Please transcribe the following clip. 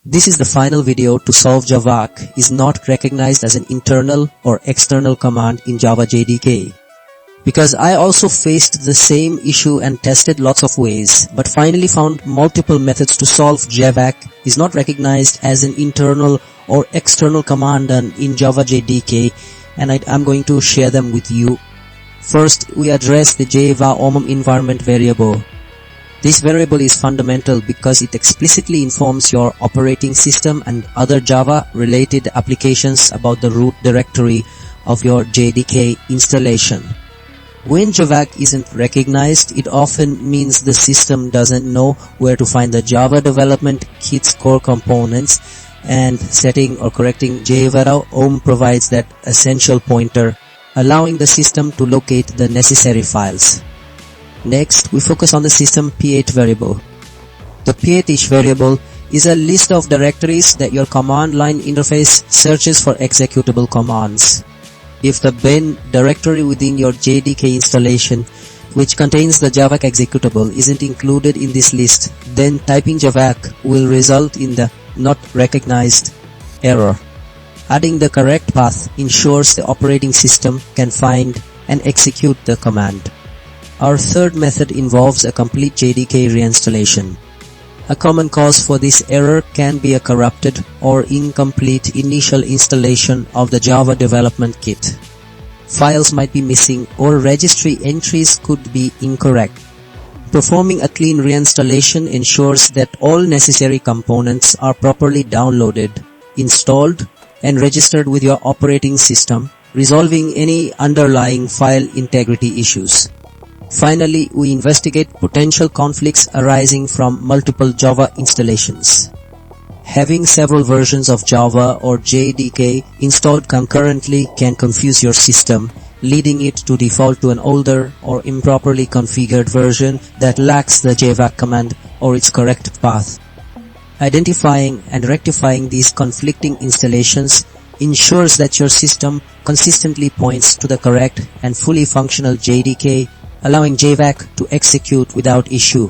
This is the final video to solve Javac is not recognized as an internal or external command in Java JDK. Because I also faced the same issue and tested lots of ways, but finally found multiple methods to solve Javac is not recognized as an internal or external command in Java JDK, and I'm going to share them with you. First, we address the Java environment variable. This variable is fundamental because it explicitly informs your operating system and other Java-related applications about the root directory of your JDK installation. When Javac isn't recognized, it often means the system doesn't know where to find the Java development kit's core components, and setting or correcting Java provides that essential pointer, allowing the system to locate the necessary files. Next, we focus on the system p8 variable. The p8 variable is a list of directories that your command line interface searches for executable commands. If the bin directory within your JDK installation, which contains the Javac executable, isn't included in this list, then typing Javac will result in the not recognized error. Adding the correct path ensures the operating system can find and execute the command. Our third method involves a complete JDK reinstallation. A common cause for this error can be a corrupted or incomplete initial installation of the Java development kit. Files might be missing or registry entries could be incorrect. Performing a clean reinstallation ensures that all necessary components are properly downloaded, installed, and registered with your operating system, resolving any underlying file integrity issues. Finally, we investigate potential conflicts arising from multiple Java installations. Having several versions of Java or JDK installed concurrently can confuse your system, leading it to default to an older or improperly configured version that lacks the Javac command or its correct path. Identifying and rectifying these conflicting installations ensures that your system consistently points to the correct and fully functional JDK, allowing Javac to execute without issue.